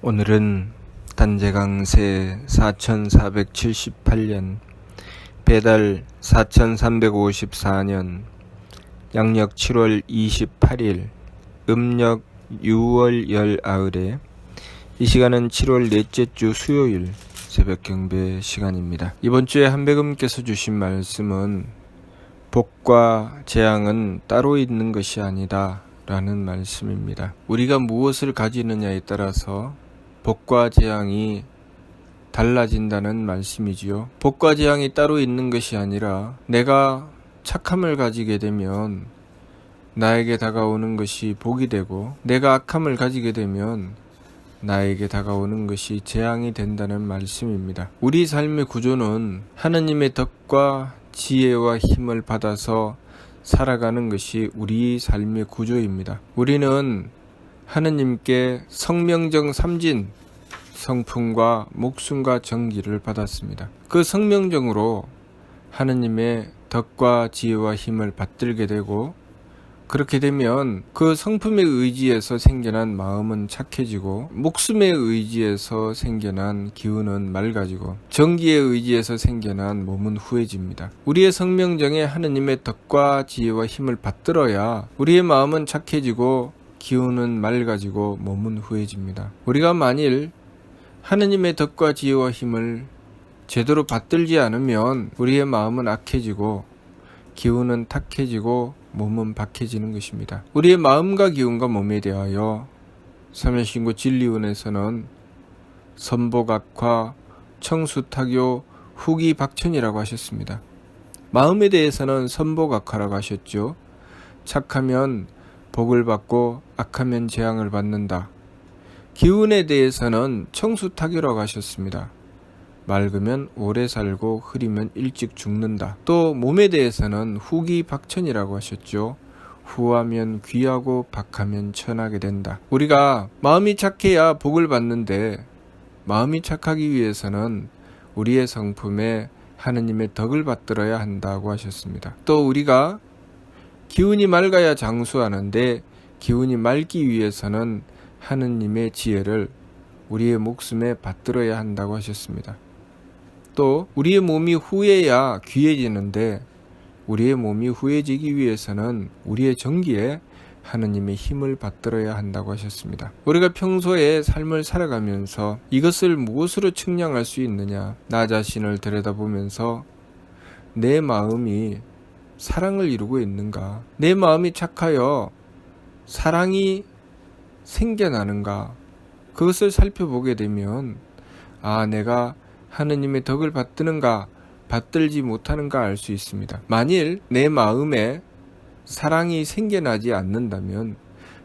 오늘은 단재강세 4478년 배달 4354년 양력 7월 28일 음력 6월 열아흘에 이 시간은 7월 넷째 주 수요일 새벽 경배 시간입니다. 이번 주에 한배금께서 주신 말씀은 복과 재앙은 따로 있는 것이 아니다 라는 말씀입니다. 우리가 무엇을 가지느냐에 따라서 복과 재앙이 달라진다는 말씀이지요. 복과 재앙이 따로 있는 것이 아니라 내가 착함을 가지게 되면 나에게 다가오는 것이 복이 되고, 내가 악함을 가지게 되면 나에게 다가오는 것이 재앙이 된다는 말씀입니다. 우리 삶의 구조는 하느님의 덕과 지혜와 힘을 받아서 살아가는 것이 우리 삶의 구조입니다. 우리는 하느님께 성명정 삼진, 성품과 목숨과 정기를 받았습니다. 그 성명정으로 하느님의 덕과 지혜와 힘을 받들게 되고, 그렇게 되면 그 성품의 의지에서 생겨난 마음은 착해지고, 목숨의 의지에서 생겨난 기운은 맑아지고, 정기의 의지에서 생겨난 몸은 후해집니다. 우리의 성명정에 하느님의 덕과 지혜와 힘을 받들어야 우리의 마음은 착해지고 기운은 맑아지고 몸은 후해집니다. 우리가 만일 하느님의 덕과 지혜와 힘을 제대로 받들지 않으면 우리의 마음은 악해지고 기운은 탁해지고 몸은 박해지는 것입니다. 우리의 마음과 기운과 몸에 대하여 사면신고 진리원에서는 선복악화, 청수탁요, 후기박천이라고 하셨습니다. 마음에 대해서는 선복악화라고 하셨죠. 착하면 복을 받고 악하면 재앙을 받는다. 기운에 대해서는 청수탁요라고 하셨습니다. 맑으면 오래 살고 흐리면 일찍 죽는다. 또 몸에 대해서는 후기박천이라고 하셨죠. 후하면 귀하고 박하면 천하게 된다. 우리가 마음이 착해야 복을 받는데, 마음이 착하기 위해서는 우리의 성품에 하느님의 덕을 받들어야 한다고 하셨습니다. 또 우리가 기운이 맑아야 장수하는데, 기운이 맑기 위해서는 하느님의 지혜를 우리의 목숨에 받들어야 한다고 하셨습니다. 또 우리의 몸이 후해야 귀해지는데, 우리의 몸이 후해지기 위해서는 우리의 정기에 하느님의 힘을 받들어야 한다고 하셨습니다. 우리가 평소에 삶을 살아가면서 이것을 무엇으로 측량할 수 있느냐, 나 자신을 들여다보면서 내 마음이 사랑을 이루고 있는가, 내 마음이 착하여 사랑이 생겨나는가, 그것을 살펴보게 되면 내가 하느님의 덕을 받드는가 받들지 못하는가 알 수 있습니다. 만일 내 마음에 사랑이 생겨나지 않는다면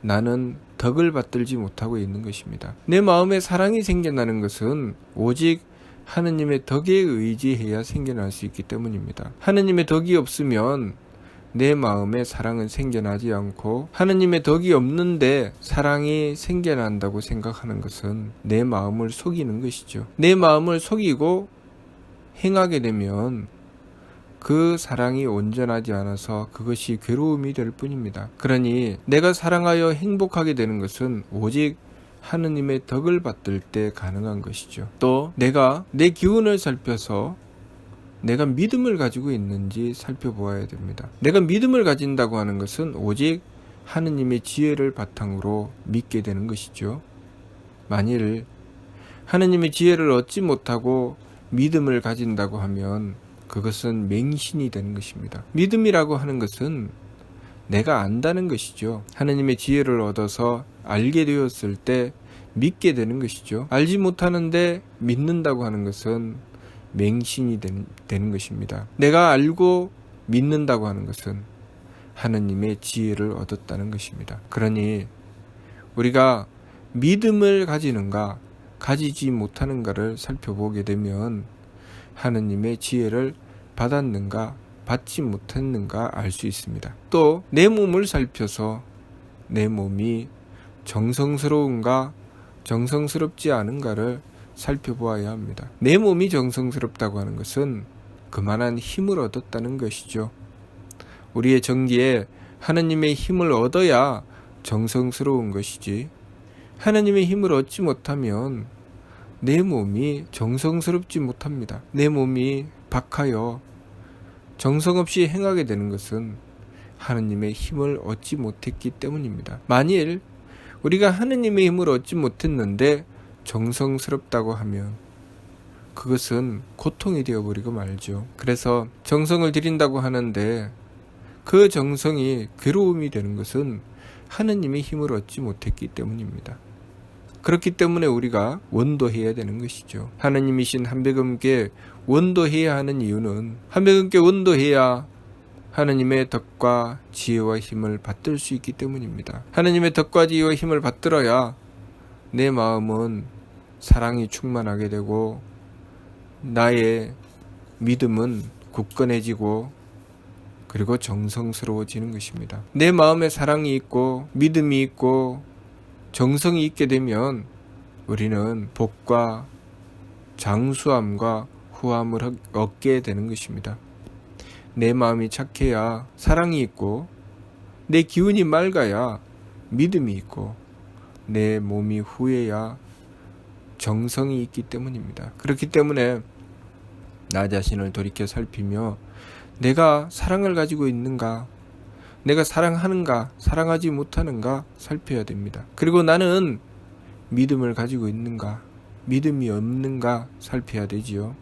나는 덕을 받들지 못하고 있는 것입니다. 내 마음에 사랑이 생겨나는 것은 오직 하느님의 덕에 의지해야 생겨날 수 있기 때문입니다. 하느님의 덕이 없으면 내 마음에 사랑은 생겨나지 않고, 하느님의 덕이 없는데 사랑이 생겨난다고 생각하는 것은 내 마음을 속이는 것이죠. 내 마음을 속이고 행하게 되면 그 사랑이 온전하지 않아서 그것이 괴로움이 될 뿐입니다. 그러니 내가 사랑하여 행복하게 되는 것은 오직 하느님의 덕을 받들 때 가능한 것이죠. 또 내가 내 기운을 살펴서 내가 믿음을 가지고 있는지 살펴보아야 됩니다. 내가 믿음을 가진다고 하는 것은 오직 하느님의 지혜를 바탕으로 믿게 되는 것이죠. 만일 하느님의 지혜를 얻지 못하고 믿음을 가진다고 하면 그것은 맹신이 되는 것입니다. 믿음이라고 하는 것은 내가 안다는 것이죠. 하느님의 지혜를 얻어서 알게 되었을 때 믿게 되는 것이죠. 알지 못하는데 믿는다고 하는 것은 맹신이 되는 것입니다. 내가 알고 믿는다고 하는 것은 하느님의 지혜를 얻었다는 것입니다. 그러니 우리가 믿음을 가지는가 가지지 못하는가를 살펴보게 되면 하느님의 지혜를 받았는가 받지 못했는가 알 수 있습니다. 또 내 몸을 살펴서 내 몸이 정성스러운가 정성스럽지 않은가를 살펴보아야 합니다. 내 몸이 정성스럽다고 하는 것은 그만한 힘을 얻었다는 것이죠. 우리의 정기에 하느님의 힘을 얻어야 정성스러운 것이지, 하나님의 힘을 얻지 못하면 내 몸이 정성스럽지 못합니다. 내 몸이 박하여 정성없이 행하게 되는 것은 하나님의 힘을 얻지 못했기 때문입니다. 만일 우리가 하나님의 힘을 얻지 못했는데 정성스럽다고 하면 그것은 고통이 되어버리고 말죠. 그래서 정성을 들인다고 하는데 그 정성이 괴로움이 되는 것은 하나님의 힘을 얻지 못했기 때문입니다. 그렇기 때문에 우리가 원도해야 되는 것이죠. 하나님이신 한백음께 원도해야 하는 이유는 한백음께 원도해야 하나님의 덕과 지혜와 힘을 받들 수 있기 때문입니다. 하나님의 덕과 지혜와 힘을 받들어야 내 마음은 사랑이 충만하게 되고 나의 믿음은 굳건해지고 그리고 정성스러워지는 것입니다. 내 마음에 사랑이 있고 믿음이 있고 정성이 있게 되면 우리는 복과 장수함과 후함을 얻게 되는 것입니다. 내 마음이 착해야 사랑이 있고 내 기운이 맑아야 믿음이 있고 내 몸이 후해야 정성이 있기 때문입니다. 그렇기 때문에 나 자신을 돌이켜 살피며 내가 사랑을 가지고 있는가, 내가 사랑하는가, 사랑하지 못하는가 살펴야 됩니다. 그리고 나는 믿음을 가지고 있는가, 믿음이 없는가 살펴야 되지요.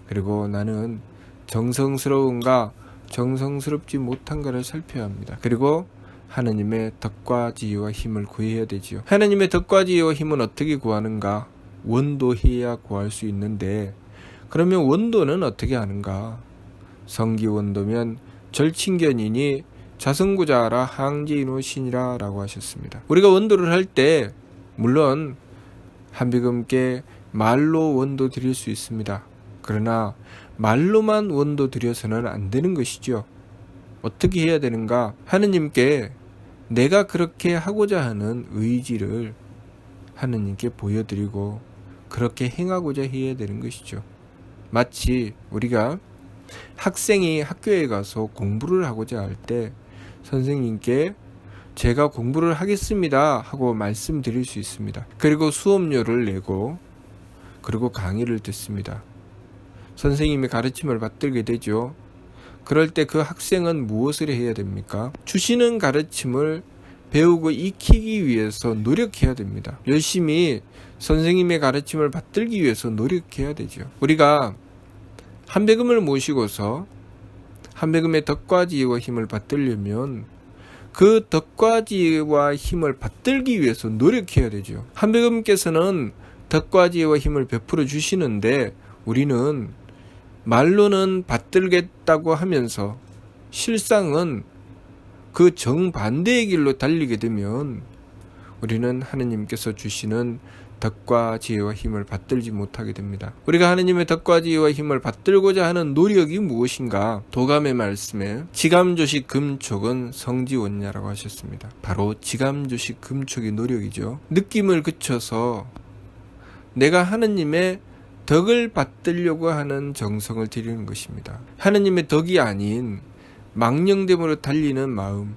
그리고 나는 정성스러운가, 정성스럽지 못한가를 살펴야 합니다. 그리고 하나님의 덕과 지혜와 힘을 구해야 되지요. 하나님의 덕과 지혜와 힘은 어떻게 구하는가? 원도해야 구할 수 있는데 그러면 원도는 어떻게 하는가? 성기원도면 절친견이니 자성구자하라 항지인호신이라 라고 하셨습니다. 우리가 원도를 할 때 물론 한백음께 말로 원도 드릴 수 있습니다. 그러나 말로만 원도 드려서는 안 되는 것이죠. 어떻게 해야 되는가? 하느님께 내가 그렇게 하고자 하는 의지를 하느님께 보여드리고 그렇게 행하고자 해야 되는 것이죠. 마치 우리가 학생이 학교에 가서 공부를 하고자 할 때 선생님께 제가 공부를 하겠습니다 하고 말씀드릴 수 있습니다. 그리고 수업료를 내고 그리고 강의를 듣습니다. 선생님의 가르침을 받들게 되죠. 그럴 때 그 학생은 무엇을 해야 됩니까? 주시는 가르침을 배우고 익히기 위해서 노력해야 됩니다. 열심히 선생님의 가르침을 받들기 위해서 노력해야 되죠. 우리가 한백음을 모시고서 한백음의 덕과 지혜와 힘을 받들려면 그 덕과 지혜와 힘을 받들기 위해서 노력해야 되죠. 한백음께서는 덕과 지혜와 힘을 베풀어 주시는데 우리는 말로는 받들겠다고 하면서 실상은 그 정반대의 길로 달리게 되면 우리는 하느님께서 주시는 덕과 지혜와 힘을 받들지 못하게 됩니다. 우리가 하느님의 덕과 지혜와 힘을 받들고자 하는 노력이 무엇인가? 도감의 말씀에 지감조식 금촉은 성지원냐라고 하셨습니다. 바로 지감조식 금촉의 노력이죠. 느낌을 그쳐서 내가 하느님의 덕을 받들려고 하는 정성을 들이는 것입니다. 하느님의 덕이 아닌 망령됨으로 달리는 마음,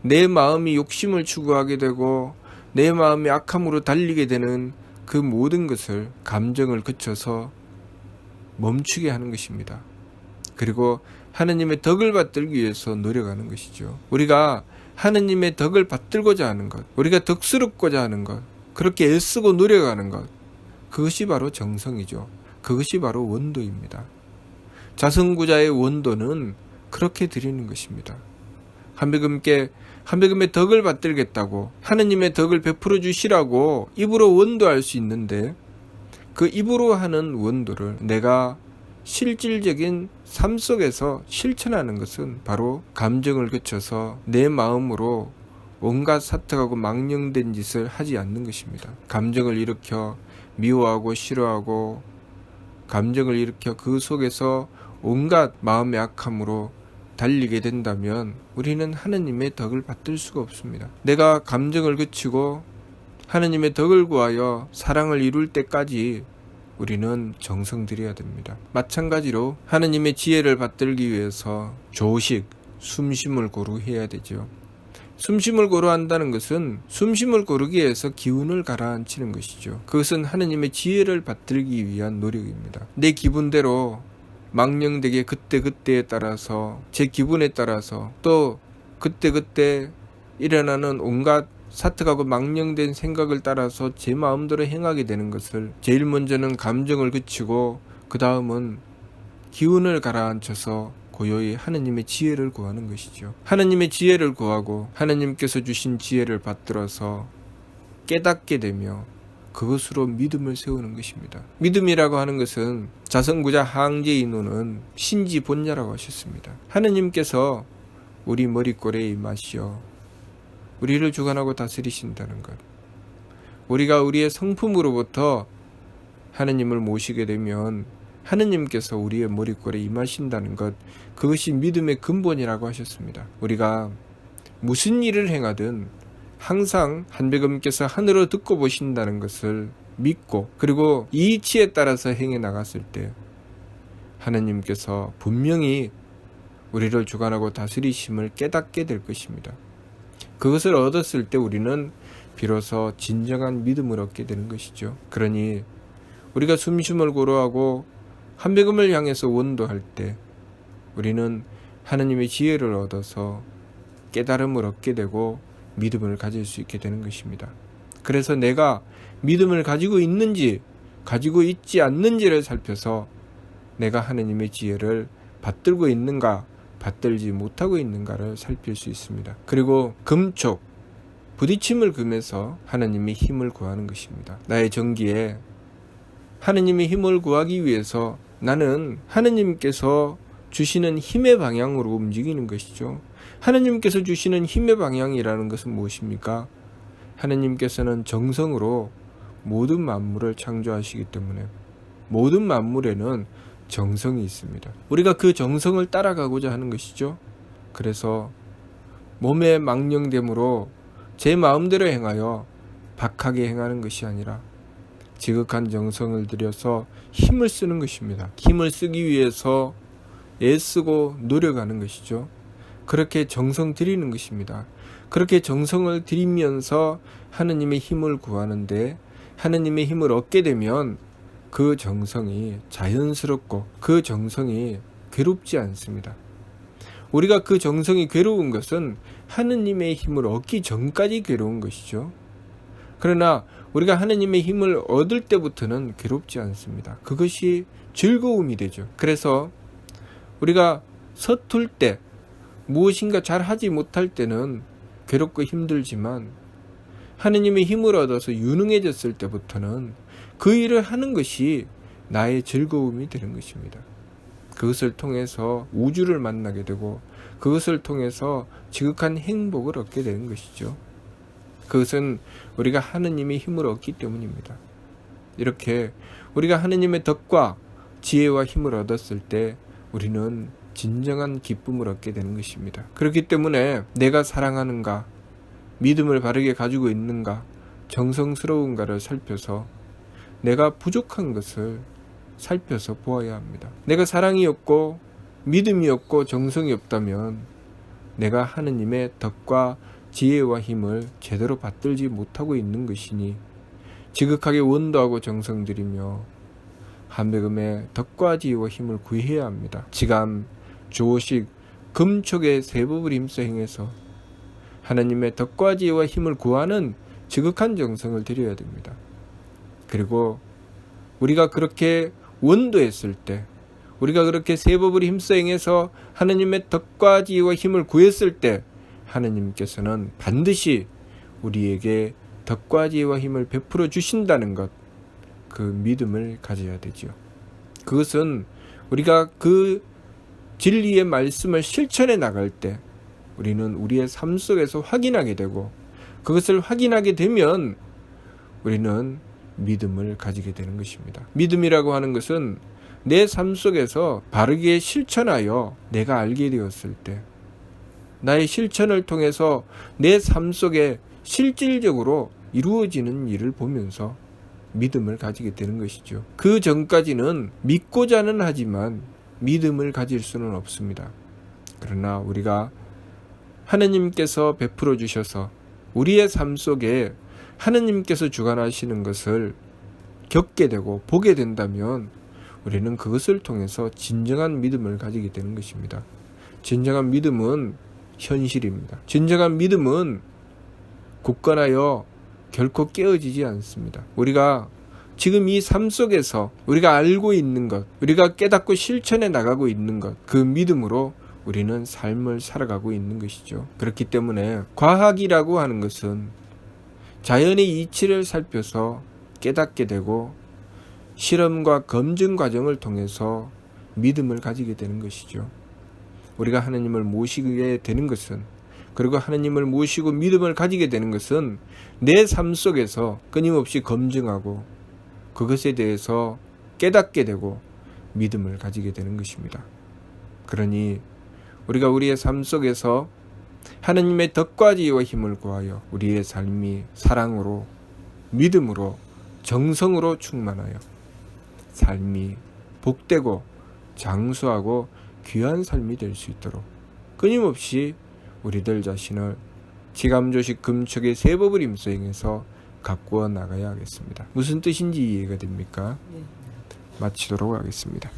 내 마음이 욕심을 추구하게 되고 내 마음이 악함으로 달리게 되는 그 모든 것을 감정을 거쳐서 멈추게 하는 것입니다. 그리고 하느님의 덕을 받들기 위해서 노력하는 것이죠. 우리가 하느님의 덕을 받들고자 하는 것, 우리가 덕스럽고자 하는 것, 그렇게 애쓰고 노력하는 것, 그것이 바로 정성이죠. 그것이 바로 원도입니다. 자성구자의 원도는 그렇게 드리는 것입니다. 한백음의 덕을 받들겠다고 하느님의 덕을 베풀어 주시라고 입으로 원도할 수 있는데 그 입으로 하는 원도를 내가 실질적인 삶 속에서 실천하는 것은 바로 감정을 거쳐서 내 마음으로 온갖 사특하고 망령된 짓을 하지 않는 것입니다. 감정을 일으켜 미워하고 싫어하고 감정을 일으켜 그 속에서 온갖 마음의 악함으로 달리게 된다면 우리는 하느님의 덕을 받들 수가 없습니다. 내가 감정을 그치고 하느님의 덕을 구하여 사랑을 이룰 때까지 우리는 정성 들여야 됩니다. 마찬가지로 하느님의 지혜를 받들기 위해서 조식, 숨쉼을 고루 해야 되죠. 숨쉼을 고루한다는 것은 숨쉼을 고르기 위해서 기운을 가라앉히는 것이죠. 그것은 하느님의 지혜를 받들기 위한 노력입니다. 내 기분대로 망령되게 그때그때에 따라서 제 기분에 따라서 또 그때그때 일어나는 온갖 사특하고 망령된 생각을 따라서 제 마음대로 행하게 되는 것을 제일 먼저는 감정을 그치고 그 다음은 기운을 가라앉혀서 고요히 하느님의 지혜를 구하는 것이죠. 하느님의 지혜를 구하고 하느님께서 주신 지혜를 받들어서 깨닫게 되며 그것으로 믿음을 세우는 것입니다. 믿음이라고 하는 것은 자성구자 항제인호는 신지본자라고 하셨습니다. 하느님께서 우리 머리꼴에 임하시어 우리를 주관하고 다스리신다는 것, 우리가 우리의 성품으로부터 하느님을 모시게 되면 하느님께서 우리의 머리꼴에 임하신다는 것, 그것이 믿음의 근본이라고 하셨습니다. 우리가 무슨 일을 행하든 항상 한백음께서 하늘을 듣고 보신다는 것을 믿고 그리고 이 이치에 따라서 행해 나갔을 때 하느님께서 분명히 우리를 주관하고 다스리심을 깨닫게 될 것입니다. 그것을 얻었을 때 우리는 비로소 진정한 믿음을 얻게 되는 것이죠. 그러니 우리가 숨쉼을 고루하고 한백음을 향해서 원도할 때 우리는 하느님의 지혜를 얻어서 깨달음을 얻게 되고 믿음을 가질 수 있게 되는 것입니다. 그래서 내가 믿음을 가지고 있는지 가지고 있지 않는지를 살펴서 내가 하느님의 지혜를 받들고 있는가 받들지 못하고 있는가를 살필 수 있습니다. 그리고 금촉, 부딪힘을 금해서 하느님의 힘을 구하는 것입니다. 나의 정기에 하느님의 힘을 구하기 위해서 나는 하느님께서 주시는 힘의 방향으로 움직이는 것이죠. 하느님께서 주시는 힘의 방향이라는 것은 무엇입니까? 하느님께서는 정성으로 모든 만물을 창조하시기 때문에 모든 만물에는 정성이 있습니다. 우리가 그 정성을 따라가고자 하는 것이죠. 그래서 몸의 망령됨으로 제 마음대로 행하여 박하게 행하는 것이 아니라 지극한 정성을 들여서 힘을 쓰는 것입니다. 힘을 쓰기 위해서 애쓰고 노력하는 것이죠. 그렇게 정성 들이는 것입니다. 그렇게 정성을 들이면서 하느님의 힘을 구하는데 하느님의 힘을 얻게 되면 그 정성이 자연스럽고 그 정성이 괴롭지 않습니다. 우리가 그 정성이 괴로운 것은 하느님의 힘을 얻기 전까지 괴로운 것이죠. 그러나 우리가 하느님의 힘을 얻을 때부터는 괴롭지 않습니다. 그것이 즐거움이 되죠. 그래서 우리가 서툴 때 무엇인가 잘 하지 못할 때는 괴롭고 힘들지만 하느님의 힘을 얻어서 유능해졌을 때부터는 그 일을 하는 것이 나의 즐거움이 되는 것입니다. 그것을 통해서 우주를 만나게 되고 그것을 통해서 지극한 행복을 얻게 되는 것이죠. 그것은 우리가 하느님의 힘을 얻기 때문입니다. 이렇게 우리가 하느님의 덕과 지혜와 힘을 얻었을 때 우리는 진정한 기쁨을 얻게 되는 것입니다. 그렇기 때문에 내가 사랑하는가, 믿음을 바르게 가지고 있는가, 정성스러운가를 살펴서 내가 부족한 것을 살펴서 보아야 합니다. 내가 사랑이 없고 믿음이 없고 정성이 없다면 내가 하느님의 덕과 지혜와 힘을 제대로 받들지 못하고 있는 것이니 지극하게 원도하고 정성 들이며 한백음의 덕과 지혜와 힘을 구해야 합니다. 지감, 조식, 금촉의 세법을 힘써 행해서 하나님의 덕과 지혜와 힘을 구하는 지극한 정성을 들여야 됩니다. 그리고 우리가 그렇게 원도했을 때, 우리가 그렇게 세법을 힘써 행해서 하나님의 덕과 지혜와 힘을 구했을 때 하나님께서는 반드시 우리에게 덕과 지혜와 힘을 베풀어 주신다는 것, 그 믿음을 가져야 되죠. 그것은 우리가 그 진리의 말씀을 실천해 나갈 때 우리는 우리의 삶 속에서 확인하게 되고 그것을 확인하게 되면 우리는 믿음을 가지게 되는 것입니다. 믿음이라고 하는 것은 내 삶 속에서 바르게 실천하여 내가 알게 되었을 때 나의 실천을 통해서 내 삶 속에 실질적으로 이루어지는 일을 보면서 믿음을 가지게 되는 것이죠. 그 전까지는 믿고자는 하지만 믿음을 가질 수는 없습니다. 그러나 우리가 하느님께서 베풀어 주셔서 우리의 삶 속에 하느님께서 주관하시는 것을 겪게 되고 보게 된다면 우리는 그것을 통해서 진정한 믿음을 가지게 되는 것입니다. 진정한 믿음은 현실입니다. 진정한 믿음은 굳건하여 결코 깨어지지 않습니다. 우리가 지금 이 삶 속에서 우리가 알고 있는 것, 우리가 깨닫고 실천해 나가고 있는 것, 그 믿음으로 우리는 삶을 살아가고 있는 것이죠. 그렇기 때문에 과학이라고 하는 것은 자연의 이치를 살펴서 깨닫게 되고 실험과 검증 과정을 통해서 믿음을 가지게 되는 것이죠. 우리가 하나님을 모시게 되는 것은, 그리고 하나님을 모시고 믿음을 가지게 되는 것은 내 삶 속에서 끊임없이 검증하고 그것에 대해서 깨닫게 되고 믿음을 가지게 되는 것입니다. 그러니 우리가 우리의 삶 속에서 하나님의 덕과 지혜와 힘을 구하여 우리의 삶이 사랑으로, 믿음으로, 정성으로 충만하여 삶이 복되고 장수하고 귀한 삶이 될 수 있도록 끊임없이 우리들 자신을 지감조식 금축의 세 법을 임수행해서 가꾸어 나가야 하겠습니다. 무슨 뜻인지 이해가 됩니까? 마치도록 하겠습니다.